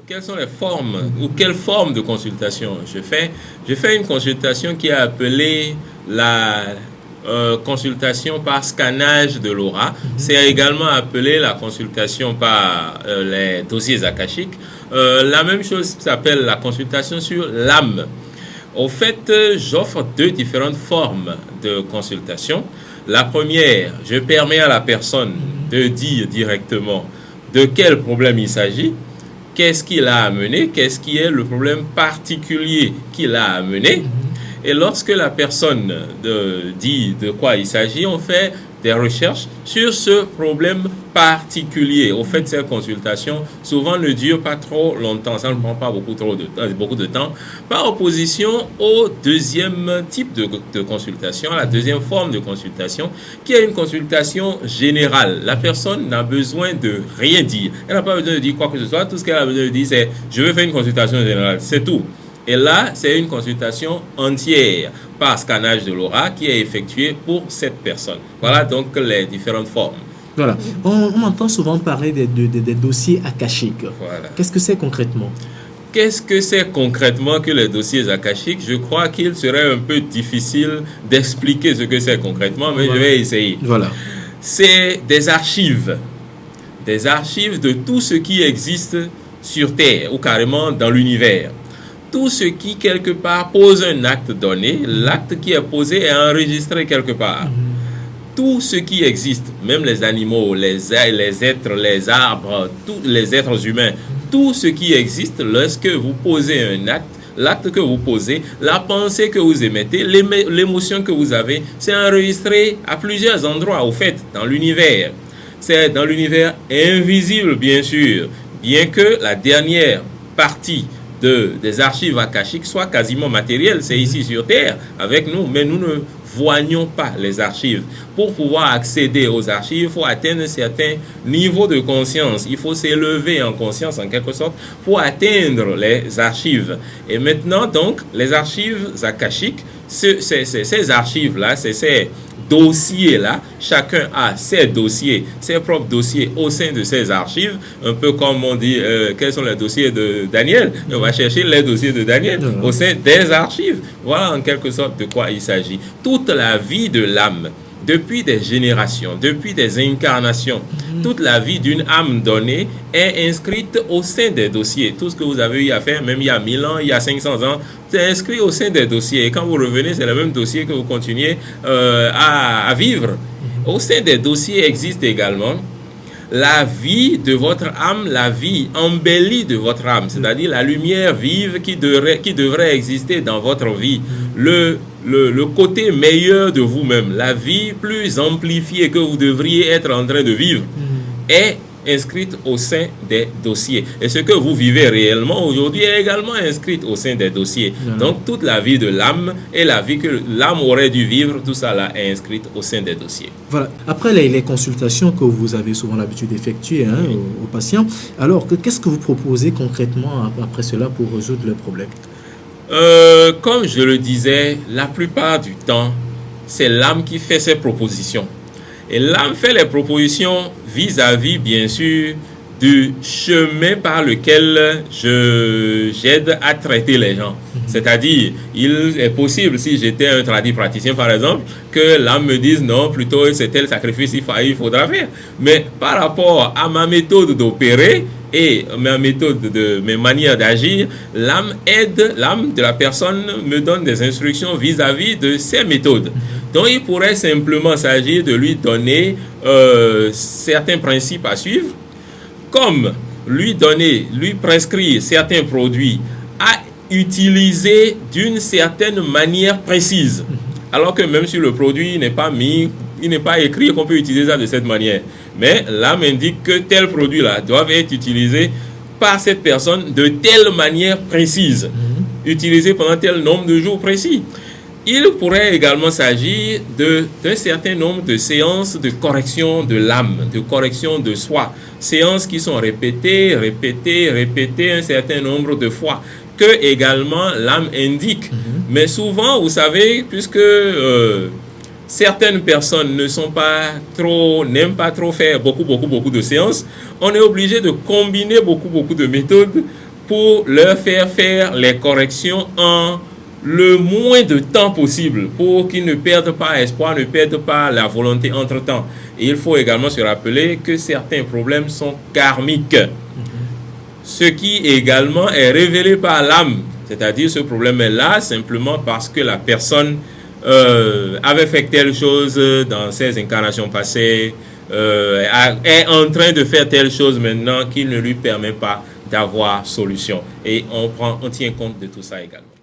quelles sont les formes ou quelle forme de consultation je fais? Je fais une consultation qui est appelée la consultation par scannage de l'aura. C'est également appelé la consultation par les dossiers akashiques. La même chose s'appelle la consultation sur l'âme. Au fait, j'offre deux différentes formes de consultation. La première, je permets à la personne de dire directement de quel problème il s'agit, qu'est-ce qui l'a amené, qu'est-ce qui est le problème particulier qui l'a amené. Et lorsque la personne dit de quoi il s'agit, on fait des recherches sur ce problème particulier. Au fait, ces consultations souvent ne durent pas trop longtemps, ça ne prend pas beaucoup de temps, par opposition au deuxième type de consultation, à la deuxième forme de consultation, qui est une consultation générale. La personne n'a besoin de rien dire. Elle n'a pas besoin de dire quoi que ce soit. Tout ce qu'elle a besoin de dire, c'est « je veux faire une consultation générale ». C'est tout. Et là, c'est une consultation entière par scannage de l'aura qui est effectuée pour cette personne. Voilà donc les différentes formes. Voilà. On entend souvent parler des dossiers akashiques. Voilà. Qu'est-ce que c'est concrètement? Qu'est-ce que c'est concrètement que les dossiers akashiques? Je crois qu'il serait un peu difficile d'expliquer ce que c'est concrètement, mais voilà. Je vais essayer. Voilà. C'est des archives de tout ce qui existe sur Terre ou carrément dans l'univers. Tout ce qui, quelque part, pose un acte donné, l'acte qui est posé est enregistré quelque part. Tout ce qui existe, même les animaux, les êtres, les arbres, tous les êtres humains, tout ce qui existe, lorsque vous posez un acte, l'acte que vous posez, la pensée que vous émettez, l'émotion que vous avez, c'est enregistré à plusieurs endroits, au fait, dans l'univers. C'est dans l'univers invisible, bien sûr, bien que la dernière partie des archives akashiques soit quasiment matérielle. C'est ici sur Terre avec nous, mais nous ne voyons pas les archives. Pour pouvoir accéder aux archives, il faut atteindre un certain niveau de conscience. Il faut s'élever en conscience en quelque sorte pour atteindre les archives. Et maintenant donc, les archives akashiques, ces archives-là, ces dossiers-là, chacun a ses dossiers, ses propres dossiers au sein de ses archives, un peu comme on dit, quels sont les dossiers de Daniel? On va chercher les dossiers de Daniel au sein des archives. Voilà en quelque sorte de quoi il s'agit. Toute la vie de l'âme, depuis des générations, depuis des incarnations, toute la vie d'une âme donnée est inscrite au sein des dossiers. Tout ce que vous avez eu à faire, même il y a 1000 ans, il y a 500 ans, c'est inscrit au sein des dossiers. Et quand vous revenez, c'est le même dossier que vous continuez à vivre. Au sein des dossiers existe également la vie de votre âme, la vie embellie de votre âme, c'est-à-dire la lumière vive qui devrait exister dans votre vie, le côté meilleur de vous-même, la vie plus amplifiée que vous devriez être en train de vivre, est inscrite au sein des dossiers. Et ce que vous vivez réellement aujourd'hui est également inscrite au sein des dossiers. Donc toute la vie de l'âme et la vie que l'âme aurait dû vivre, tout ça là est inscrite au sein des dossiers. Voilà. Après les consultations que vous avez souvent l'habitude d'effectuer aux patients, alors qu'est-ce que vous proposez concrètement après cela pour résoudre le problème? Comme je le disais, la plupart du temps, c'est l'âme qui fait ses propositions. Et l'âme fait les propositions vis-à-vis, bien sûr, du chemin par lequel j'aide à traiter les gens. C'est-à-dire, il est possible, si j'étais un praticien par exemple, que l'âme me dise non, plutôt c'est tel sacrifice il faudra faire. Mais par rapport à ma méthode d'opérer et ma méthode mes manières d'agir, l'âme de la personne me donne des instructions vis-à-vis de ses méthodes. Donc il pourrait simplement s'agir de lui donner certains principes à suivre, comme lui prescrire certains produits à utiliser d'une certaine manière précise. Alors que même si le produit n'est pas écrit qu'on peut utiliser ça de cette manière. Mais l'âme indique que tel produit-là doit être utilisé par cette personne de telle manière précise, utilisé pendant tel nombre de jours précis. Il pourrait également s'agir d'un certain nombre de séances de correction de l'âme, de correction de soi. Séances qui sont répétées un certain nombre de fois, que également l'âme indique. Mais souvent, vous savez, puisque certaines personnes n'aiment pas trop faire beaucoup de séances, on est obligé de combiner beaucoup de méthodes pour leur faire les corrections en le moins de temps possible pour qu'ils ne perdent pas espoir, ne perdent pas la volonté entre-temps. Et il faut également se rappeler que certains problèmes sont karmiques. Ce qui également est révélé par l'âme. C'est-à-dire ce problème est là simplement parce que la personne avait fait telle chose dans ses incarnations passées, est en train de faire telle chose maintenant qui ne lui permet pas d'avoir solution. Et on tient compte de tout ça également.